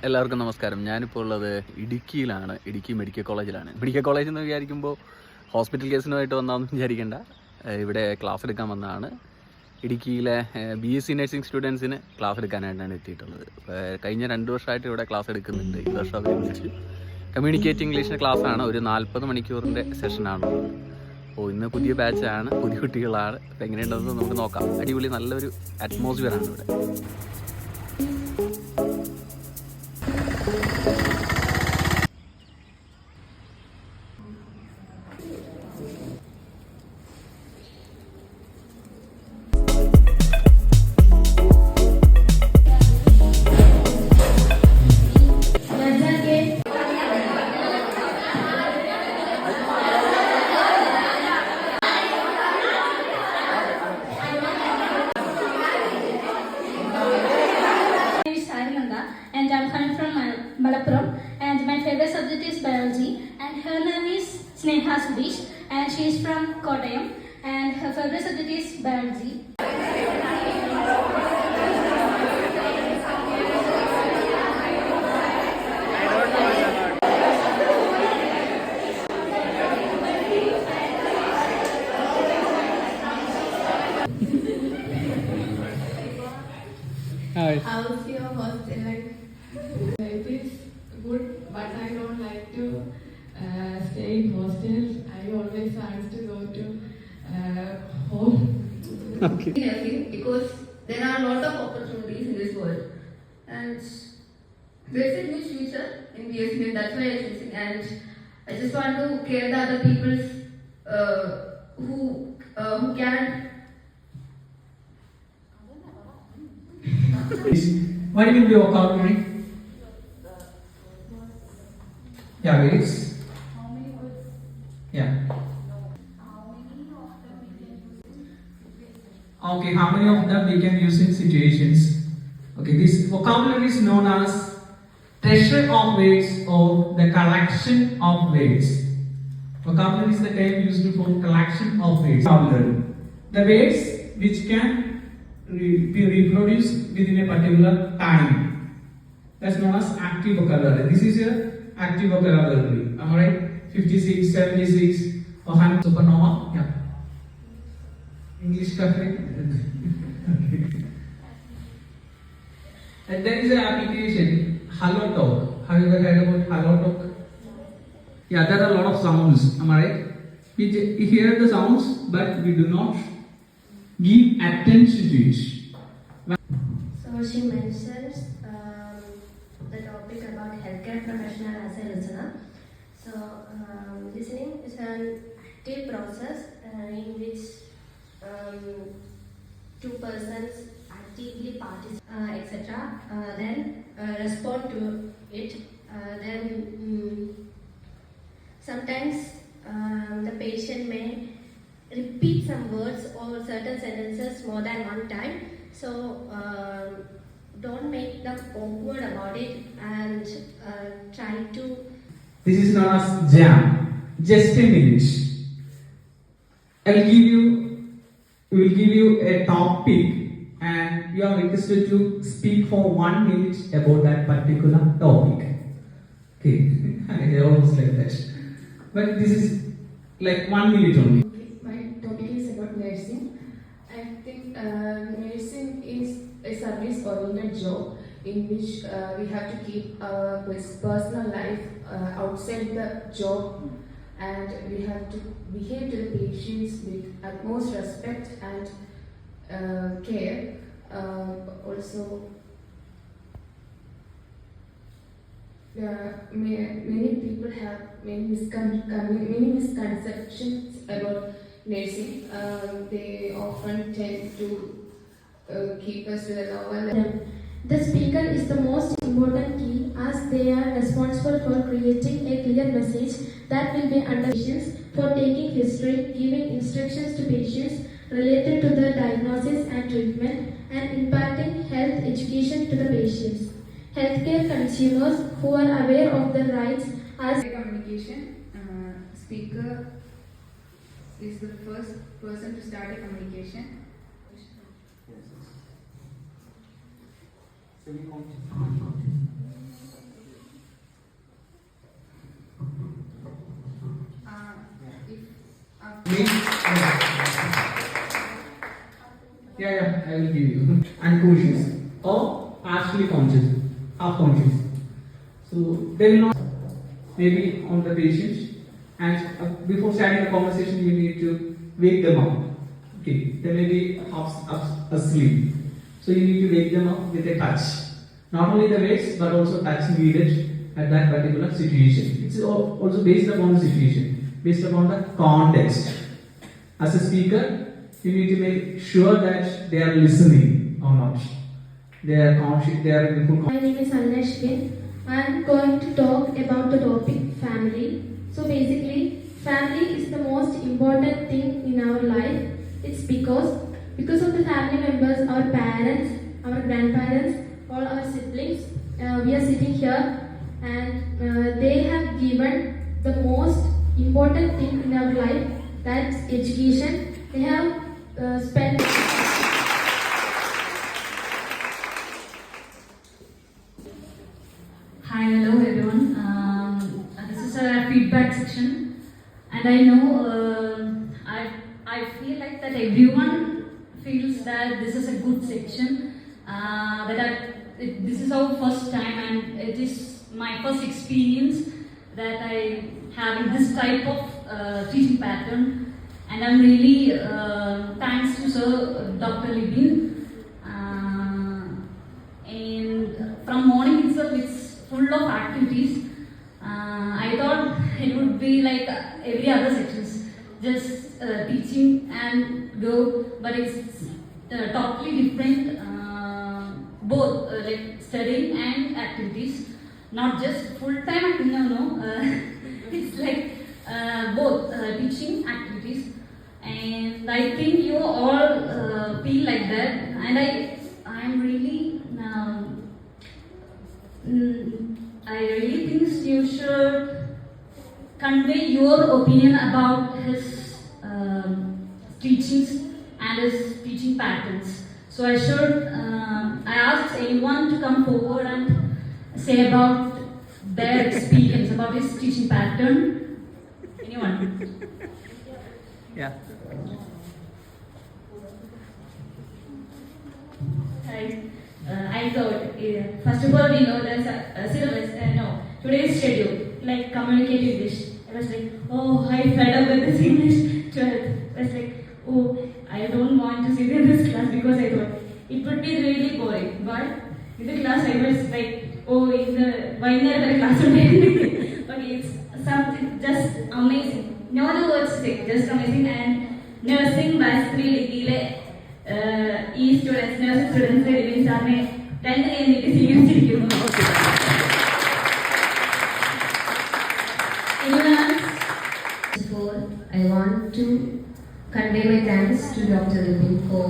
എല്ലാവർക്കും നമസ്കാരം. ഞാനിപ്പോൾ ഉള്ളത് ഇടുക്കിയിലാണ്. ഇടുക്കി മെഡിക്കൽ കോളേജിലാണ്. മെഡിക്കൽ കോളേജ് എന്ന് വിചാരിക്കുമ്പോൾ ഹോസ്പിറ്റൽ കേസിനുമായിട്ട് വന്നാന്ന് വിചാരിക്കേണ്ട. ഇവിടെ ക്ലാസ് എടുക്കാൻ വന്നതാണ്. ഇടുക്കിയിലെ BSc നഴ്സിംഗ് സ്റ്റുഡൻസിന് ക്ലാസ് എടുക്കാനായിട്ടാണ് എത്തിയിട്ടുള്ളത്. കഴിഞ്ഞ 2 വർഷമായിട്ട് ഇവിടെ ക്ലാസ് എടുക്കുന്നുണ്ട്. ഈ വർഷം അവർ വിളിച്ച് കമ്മ്യൂണിക്കേറ്റ് ഇംഗ്ലീഷിൻ്റെ ക്ലാസ്സാണ്. ഒരു 40 മണിക്കൂറിൻ്റെ സെഷനാണ്. അപ്പോൾ ഇന്ന് പുതിയ ബാച്ചാണ്, പുതിയ കുട്ടികളാണ്. അപ്പോൾ എങ്ങനെയുണ്ടെന്ന് നമുക്ക് നോക്കാം. അടിപൊളി നല്ലൊരു അറ്റ്മോസ്ഫിയറാണ് ഇവിടെ. And I'm coming from Malappuram, and my favorite subject is biology, and her name is Sneha Sudesh, and she is from Kottayam, and her favorite subject is biology. How's your hostel life? It is good, but I don't like to stay in hostels. I always want to go to home. Okay. Because there are a lot of opportunities in this world, and there is a huge future in BSc. That's why I'm choosing, and I just want to care the other people's who can. What will be vocabulary? Yeah, waves. Yeah. Okay, how many of them we can use in situations? Okay, this vocabulary is known as treasure of words or the collection of words. Vocabulary is the term used for collection of words. Vocabulary. The words which can be reproduced within a particular time. That's known as active vocabulary. This is your active vocabulary. Am I right? 56, 76, or supernova. Yeah. English cafe. And there is an application, Hello Talk. Have you ever heard about Hello Talk? Yeah, there are a lot of sounds. Am I right? We hear the sounds, but we do not give attention to it. So she mentions the topic about healthcare professional as a listener. So listening is an active process in which two persons actively participate, etc. Then respond to it. Then sometimes the patient may repeat some words or certain sentences more than one time. So don't make them awkward about it, and try to. This is known as jam. Just a minute. We will give you a topic, and you are requested to speak for 1 minute about that particular topic. Okay, I almost like that. But this is like 1 minute only. My topic is about nursing. I think nursing is a service-oriented job in which we have to keep personal life outside the job, and we have to behave to the patients with utmost respect and care. Also, many people have many misconceptions about nursing. They often tend to keep us to the lower level. The speaker is the most important key, as they are responsible for creating a clear message that will be under patients, for taking history, giving instructions to patients related to the diagnosis and treatment, and imparting health education to the patients. Healthcare consumers who are aware of their rights as Communication. Speaker is the first person to start a communication. Yeah, I will give you. Unconscious or partially conscious, half conscious. So they will not maybe on the patient, and before starting the conversation, you need to wake them up. Okay, they may be half asleep, so you need to wake them up with a touch. Not only the words, but also touch needed at that particular situation. It's also based upon the situation, based upon the context. As a speaker, you need to make sure that they are listening or not. They are conscious, they are in full. My name is Anashwin. I am going to talk about the topic family. So basically, family is the most important thing in our life. It's because of the family members, our parents, our grandparents, all our siblings, we are sitting here, and they have given the most important thing in our life, that's education. They have spent. Hi, hello everyone. This is a feedback section, and I know I feel like that everyone feels that this is a good section. This is our first time, and it is my first experience that I having this type of teaching pattern, and I'm really thanks to Sir Dr. Libin. And from morning itself, it's full of activities. I thought it would be like every other sections, just teaching and go, but it's totally different. Both like studying and activities, not just full time activity. No, it's like both teaching activities, and I think you all feel like that, and I'm really. I really think you should convey your opinion about his teachings and his teaching patterns. So I asked anyone to come forward and say about their experience about his teaching pattern. Anyone? Yeah. Hi. I thought, first of all, we know there's a syllabus, today's schedule, like communicative English. I was like, oh, I fed up with this English 12th. I was like, oh, I don't want to sit in this class because I thought it would be really boring. But in the class, I was like, oh, why not the class would be but it's something just amazing. No other words to say, just amazing. And nursing basically, ഈ students nursing students living സാറിനെ 2 കഴിഞ്ഞിട്ട് സ്വീകരിച്ചിരിക്കുന്നു. Before, I want to convey my thanks to Dr. Libin for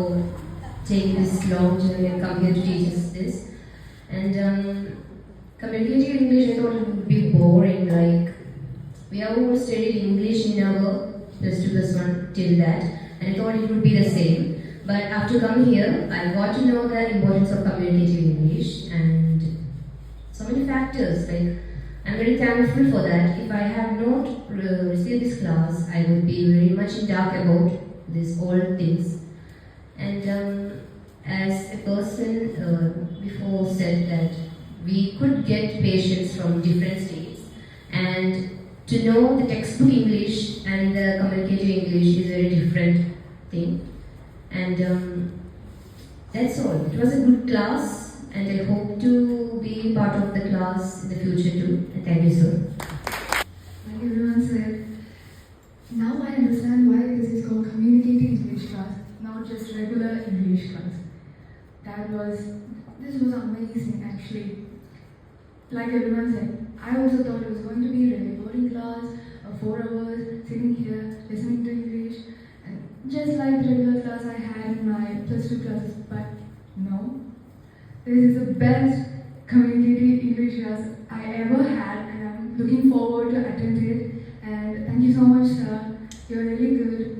taking this long journey and come here to teach us this. And communicating English, I thought it would be boring. Like, we have all studied English in our +2 +1 till that, and I thought it would be the same. But after coming here, I got to know the importance of communicative English and so many factors. Like, I'm very thankful for that. If I had not received this class, I would be very much in dark about these all things. And as a person before said that we could get patients from different states, and to know the textbook English and the communicative English is a very different thing. And that's all. It was a good class, and I hope to be part of the class in the future too. And thank you, sir. Like everyone said, now I understand why this is called communicating English class, not just regular English class. This was amazing actually. Like everyone said, I also thought it was going to be a really boring class, 4 hours sitting here listening to English, and just like the regular class I had in my +2 classes. But no, this is the best communicative English class I ever had, and I'm looking forward to attend it. And thank you so much, sir. You're really good.